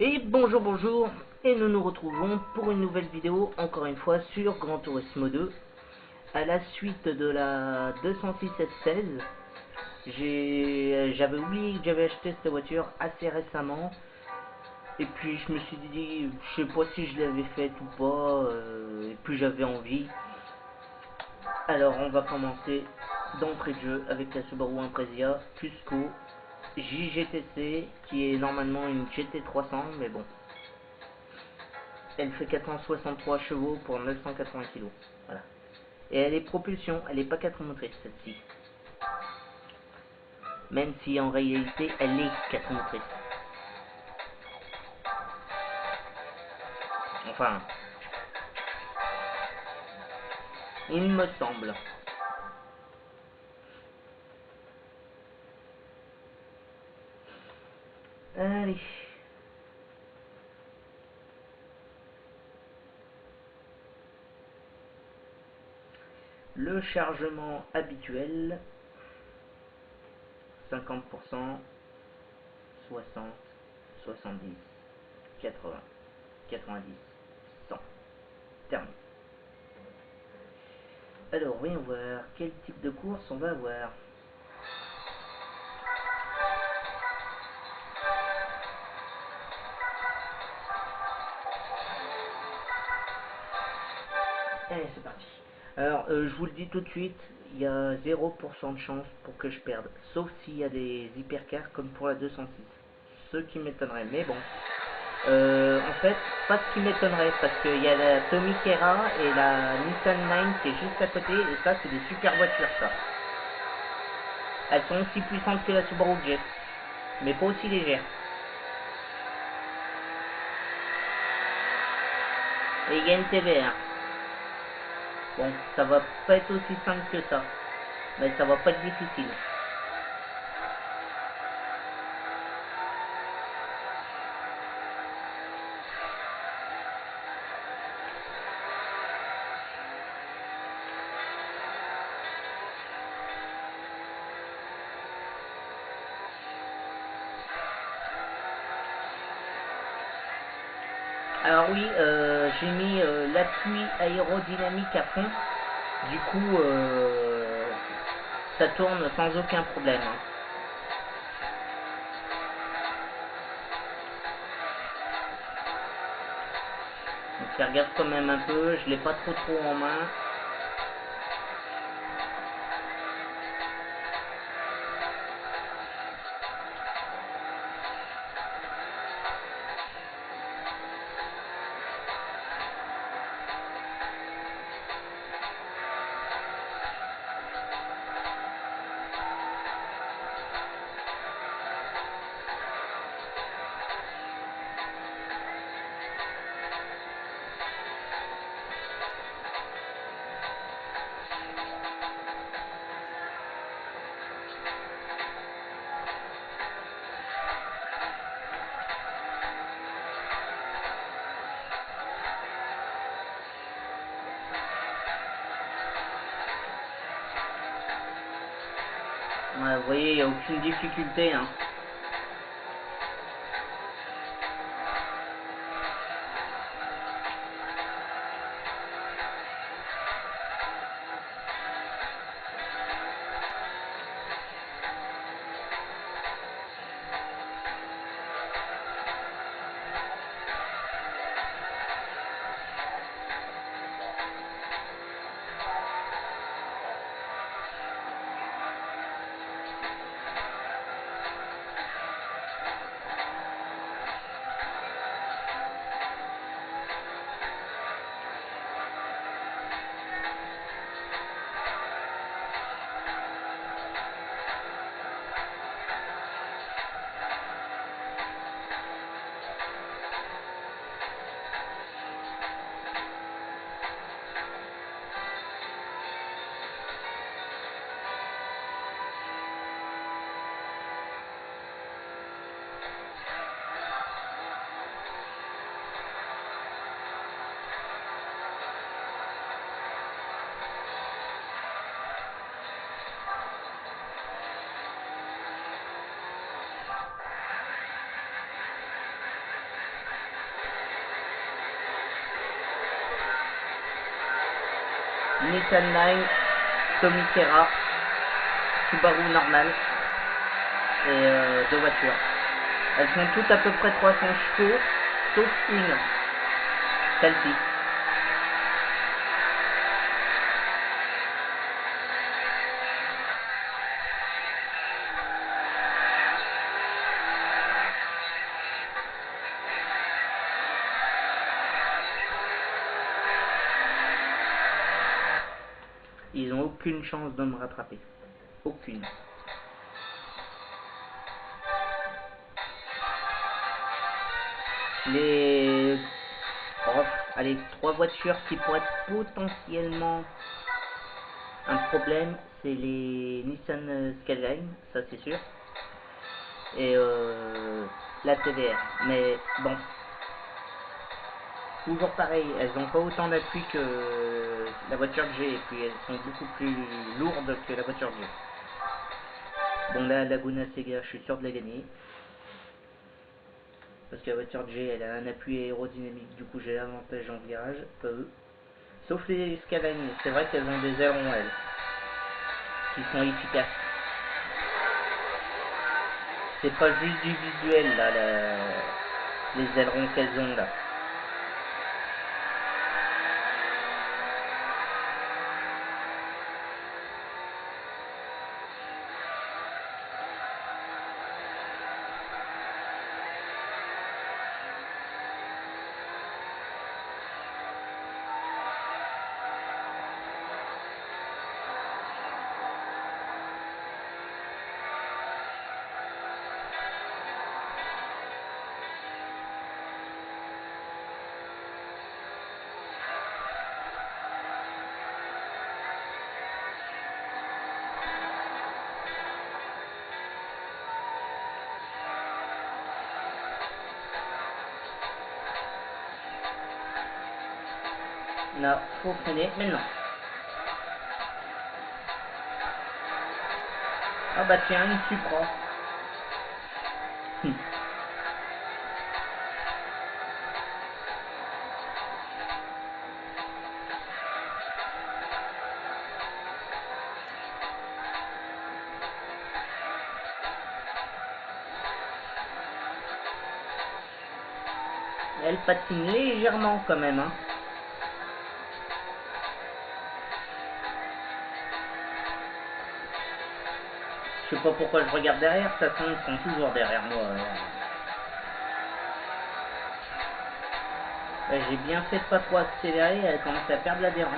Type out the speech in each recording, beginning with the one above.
Et bonjour bonjour, et nous nous retrouvons pour une nouvelle vidéo, encore une fois sur Gran Turismo 2. À la suite de la 206 S16, j'avais oublié que j'avais acheté cette voiture assez récemment. Et puis je me suis dit, je sais pas si je l'avais faite ou pas, et puis j'avais envie. Alors on va commencer d'entrée de jeu avec la Subaru Impreza Cusco JGTC, qui est normalement une GT300, mais bon. Elle fait 463 chevaux pour 980 kg. Voilà. Et elle est propulsion, elle n'est pas 4 motrices celle-ci. Même si en réalité elle est 4 motrices. Enfin, il me semble. Allez. Le chargement habituel, 50%, 60, 70, 80, 90, 100. Terminé. Alors, voyons voir quel type de course on va avoir. Allez, c'est parti. Alors, je vous le dis tout de suite, il y a 0% de chance pour que je perde, sauf s'il y a des hypercars comme pour la 206. Ce qui m'étonnerait, mais bon. En fait, pas ce qui m'étonnerait, parce qu'il y a la Tommy Kera et la Nissan 9 qui est juste à côté, et ça, c'est des super voitures, ça. Elles sont aussi puissantes que la Subaru Jet, mais pas aussi légères. Et il y a une TVR. Bon, ça va pas être aussi simple que ça, mais ça va pas être difficile. Alors oui, j'ai mis l'appui aérodynamique à fond. Du coup, ça tourne sans aucun problème. Donc ça regarde quand même un peu, je l'ai pas trop en main. Ouais, vous voyez, il n'y a aucune difficulté. Hein. Nissan Line, Tommy Kera, Subaru normal et deux voitures. Elles sont toutes à peu près 300 chevaux, sauf une, celle-ci. Ils n'ont aucune chance de me rattraper. Aucune. Les... Oh, allez, trois voitures qui pourraient être potentiellement un problème, c'est les Nissan Skyline, ça c'est sûr. Et la TVR. Mais bon. Toujours pareil, elles n'ont pas autant d'appui que la voiture que j'ai, et puis elles sont beaucoup plus lourdes que la voiture que j'ai. Bon là, Laguna Seca, je suis sûr de la gagner. Parce que la voiture que j'ai, elle a un appui aérodynamique, du coup j'ai l'avantage en virage, pas eux. Sauf les Skyline, c'est vrai qu'elles ont des ailerons, elles, qui sont efficaces. C'est pas juste du visuel, là, les ailerons qu'elles ont, là. Là, faut freiner maintenant. Ah bah tiens, une Supra. Elle patine légèrement quand même, hein. Je sais pas pourquoi je regarde derrière, ça ils sont toujours derrière moi. J'ai bien fait de pas trop accélérer, elle commence à perdre l'adhérence.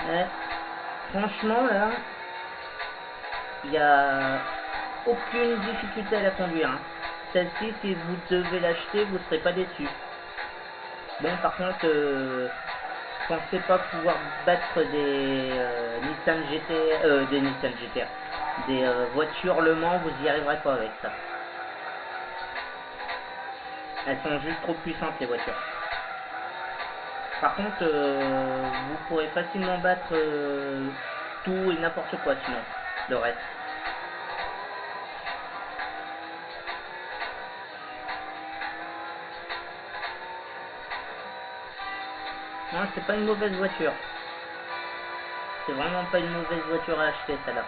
Ouais. Franchement là, il n'y a aucune difficulté à la conduire, hein. Celle-ci, si vous devez l'acheter, vous ne serez pas déçu. Bon, par contre, pensez pas pouvoir battre des Nissan GT, des Nissan GTR, des voitures Le Mans, vous y arriverez pas avec ça. Elles sont juste trop puissantes les voitures. Par contre, vous pourrez facilement battre tout et n'importe quoi sinon, le reste. Non, c'est pas une mauvaise voiture. C'est vraiment pas une mauvaise voiture à acheter celle-là.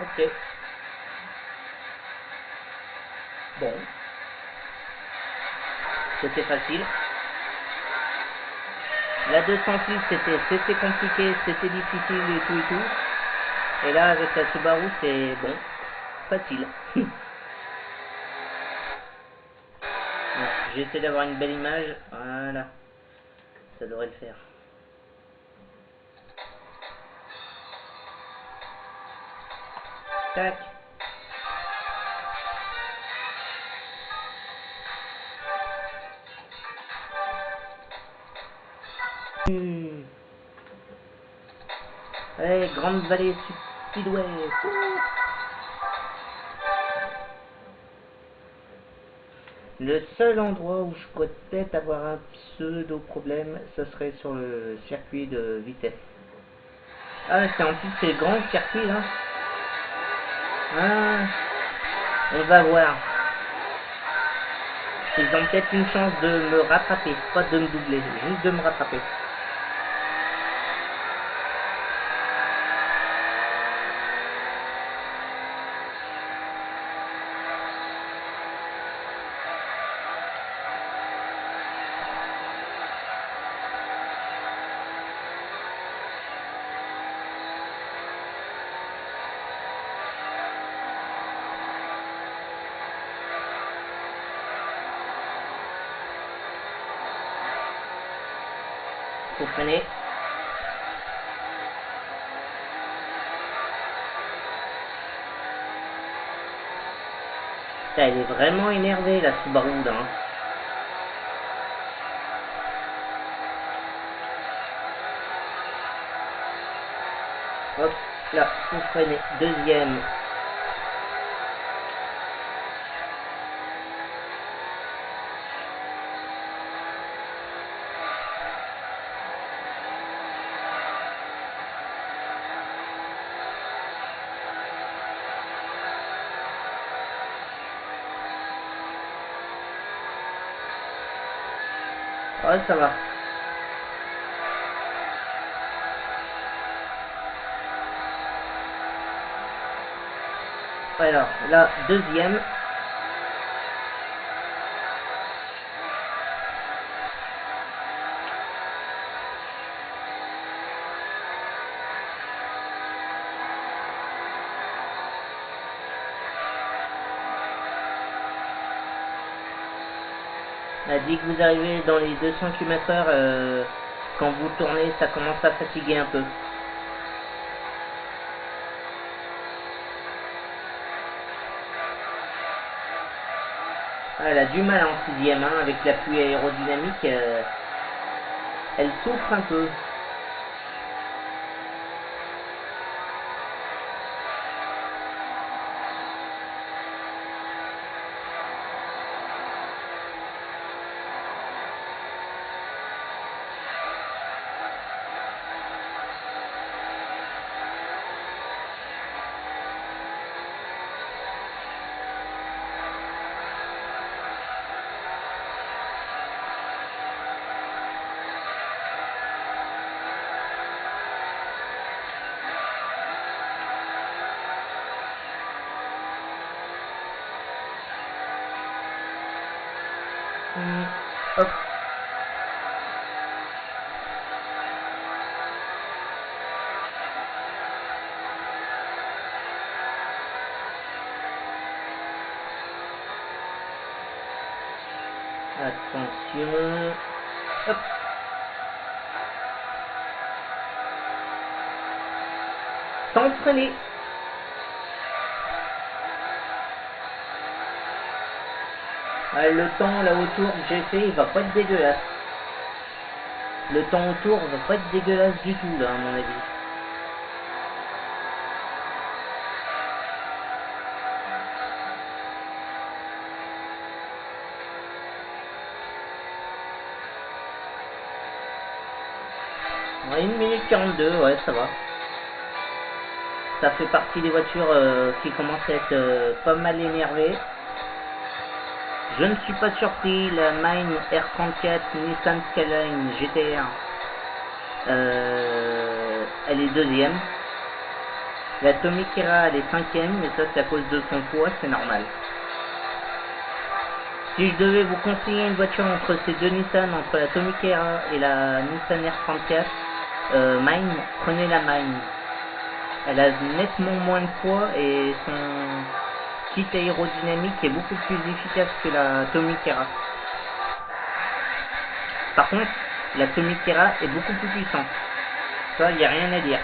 Ok. Bon. C'était facile. La 206 c'était compliqué, c'était difficile et tout et tout. Et là avec la Subaru c'est bon. Facile. J'essaie d'avoir une belle image. Voilà. Ça devrait le faire. Tac. Allez, Grande Vallée Speedway. Le seul endroit où je pourrais peut-être avoir un pseudo problème, ça serait sur le circuit de vitesse. Ah, c'est en plus c'est grand le circuit là. Ah, on va voir. Ils ont peut-être une chance de me rattraper, pas de me doubler, juste de me rattraper. Faut freiner. Elle est vraiment énervée la Subaru là. Hop, là, faut freiner. Deuxième. Ouais, ça va. Alors, là, deuxième. Dès que vous arrivez dans les 200 km/h, quand vous tournez, ça commence à fatiguer un peu. Elle a du mal en sixième, hein, avec l'appui aérodynamique, elle souffre un peu. Hop. Attention. Hop. Sans freiner. Le temps là autour que j'ai fait, il va pas être dégueulasse. Le temps autour va pas être dégueulasse du tout là à mon avis. Ouais, 1 minute 42, ouais ça va. Ça fait partie des voitures qui commencent à être pas mal énervées. Je ne suis pas surpris, la Mine R34 Nissan Skyline GTR, elle est deuxième. La Tomiquera elle est cinquième, mais ça c'est à cause de son poids, c'est normal. Si je devais vous conseiller une voiture entre ces deux Nissan, entre la Tomiquera et la Nissan R34 Mine, prenez la Mine. Elle a nettement moins de poids et son kit aérodynamique est beaucoup plus efficace que la Tomiquera. Par contre, la Tomiquera est beaucoup plus puissante. Ça, il n'y a rien à dire.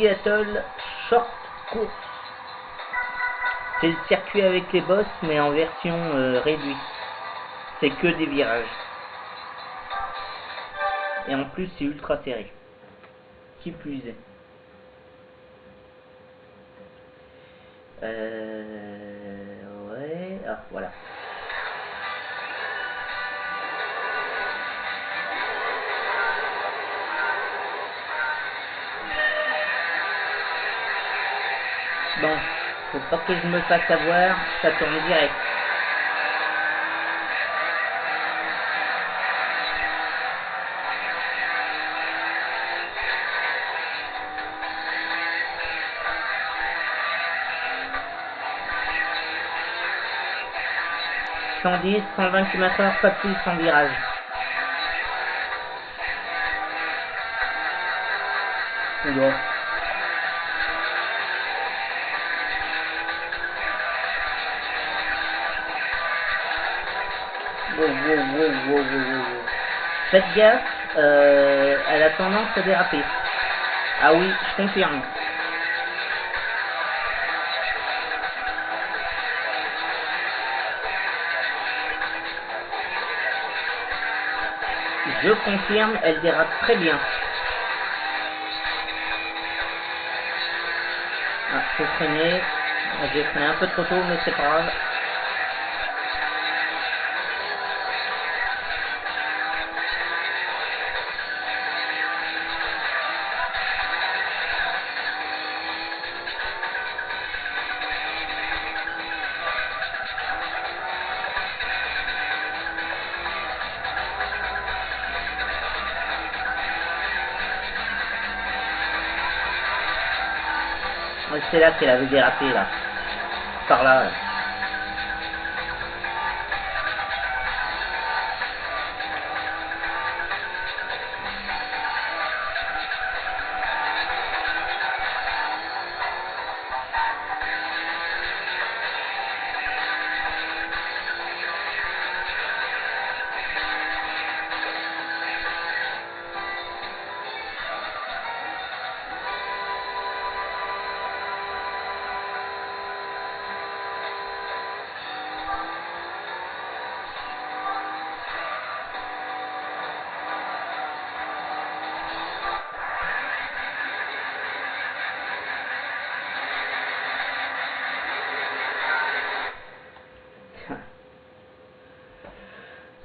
Seattle Short Course. C'est le circuit avec les boss, mais en version réduite. C'est que des virages. Et en plus, c'est ultra serré. Qui plus est. Ouais. Ah, voilà. Bon, faut pas que je me fasse avoir, ça tourne direct. « 110, 120 km/h, pas plus en virage. » Oula. Wow. Faites gaffe, elle a tendance à déraper. Ah oui, je confirme. Je confirme, elle dérape très bien. Ah, faut freiner. J'ai freiné un peu trop tôt, mais c'est pas grave. Ouais, c'est là qu'elle avait dérapé, là. Par là.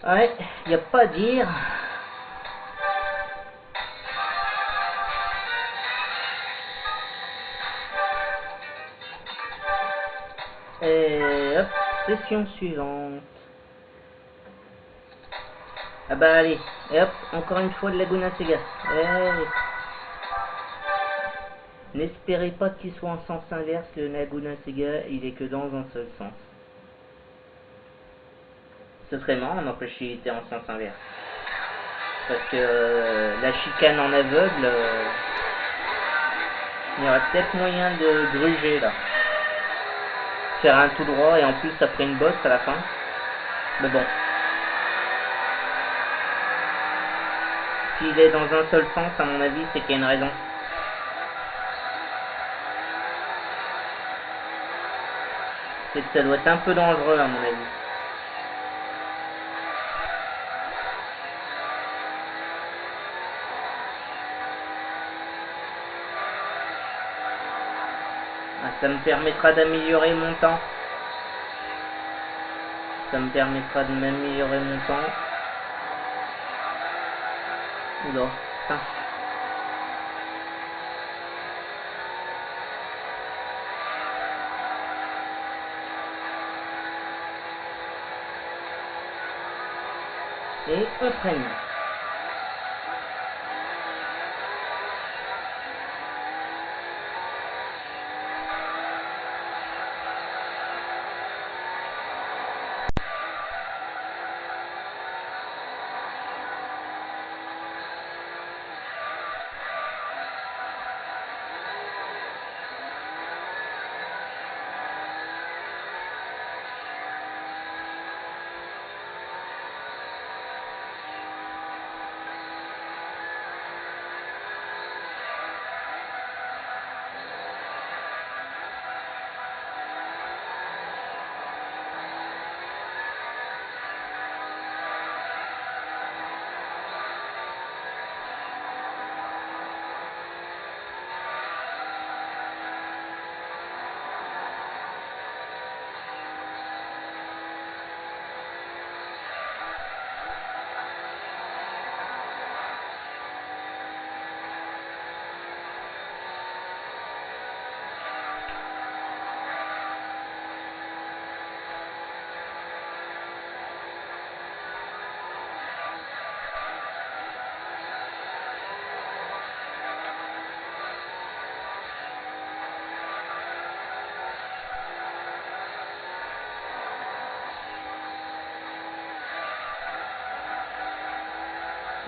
Ouais, y a pas à dire. Et hop, session suivante. Ah bah allez, et hop, encore une fois de Laguna Seca. Hey. N'espérez pas qu'il soit en sens inverse, le Laguna Seca, il est que dans un seul sens. Ce serait marrant n'empêche qu'il était en sens inverse. Parce que la chicane en aveugle, il y aurait peut-être moyen de gruger là. Faire un tout droit et en plus ça ferait une bosse à la fin. Mais bon. S'il est dans un seul sens, à mon avis, c'est qu'il y a une raison. C'est que ça doit être un peu dangereux à mon avis. Ah, ça me permettra d'améliorer mon temps. Ça me permettra de m'améliorer mon temps. Oula, putain. Et on freine.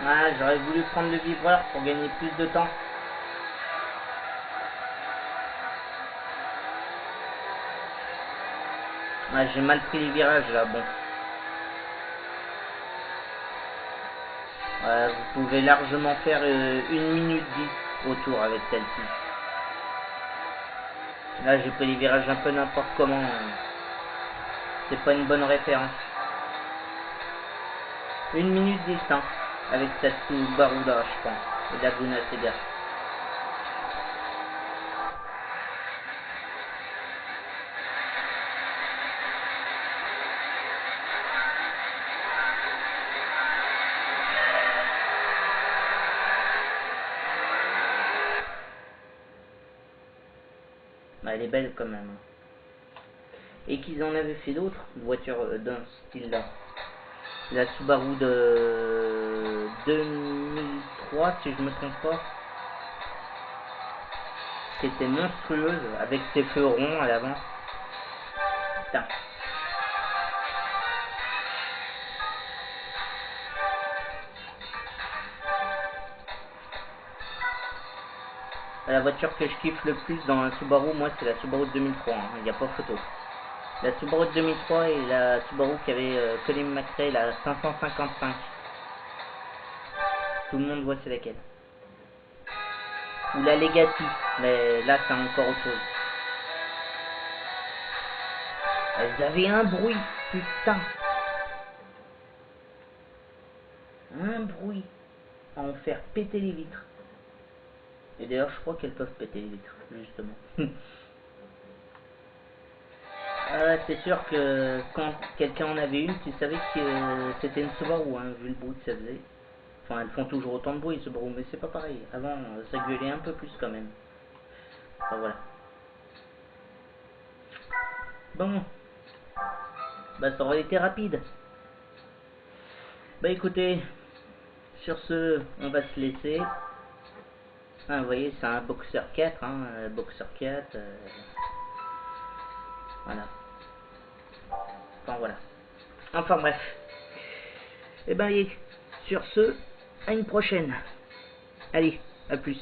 Ah, j'aurais voulu prendre le vibreur pour gagner plus de temps. Ah, j'ai mal pris les virages là, bon. Vous pouvez largement faire 1 minute 10 autour avec celle-ci. Là, j'ai pris les virages un peu n'importe comment. C'est pas une bonne référence. 1 minute 10, hein, avec cette Subaru là, je pense. Et Laguna Seca. Bah, elle est belle quand même. Et qu'ils en avaient fait d'autres voitures d'un style là. La Subaru de 2003, si je me trompe pas, qui était monstrueuse avec ses feux ronds à l'avant. Putain. La voiture que je kiffe le plus dans la Subaru, moi, c'est la Subaru de 2003. Il n'y a pas photo. La Subaru de 2003 et la Subaru qu'avait Colin McRae, la 555. Tout le monde voit c'est laquelle. Ou la Legati, mais là c'est encore autre chose. Elles avaient un bruit, putain. Un bruit à en faire péter les vitres. Et d'ailleurs je crois qu'elles peuvent péter les vitres, justement. C'est sûr que quand quelqu'un en avait une, tu savais que c'était une Subaru, hein, vu le bruit que ça faisait. Enfin, elles font toujours autant de bruit, Subaru, mais c'est pas pareil. Avant, ça gueulait un peu plus quand même. Enfin, voilà. Bon. Bah, ça aurait été rapide. Bah, écoutez, sur ce, on va se laisser. Vous voyez, c'est un Boxer 4, hein, Boxer 4. Voilà. Enfin, voilà. Enfin, bref. Et ben, sur ce, à une prochaine. Allez, à plus.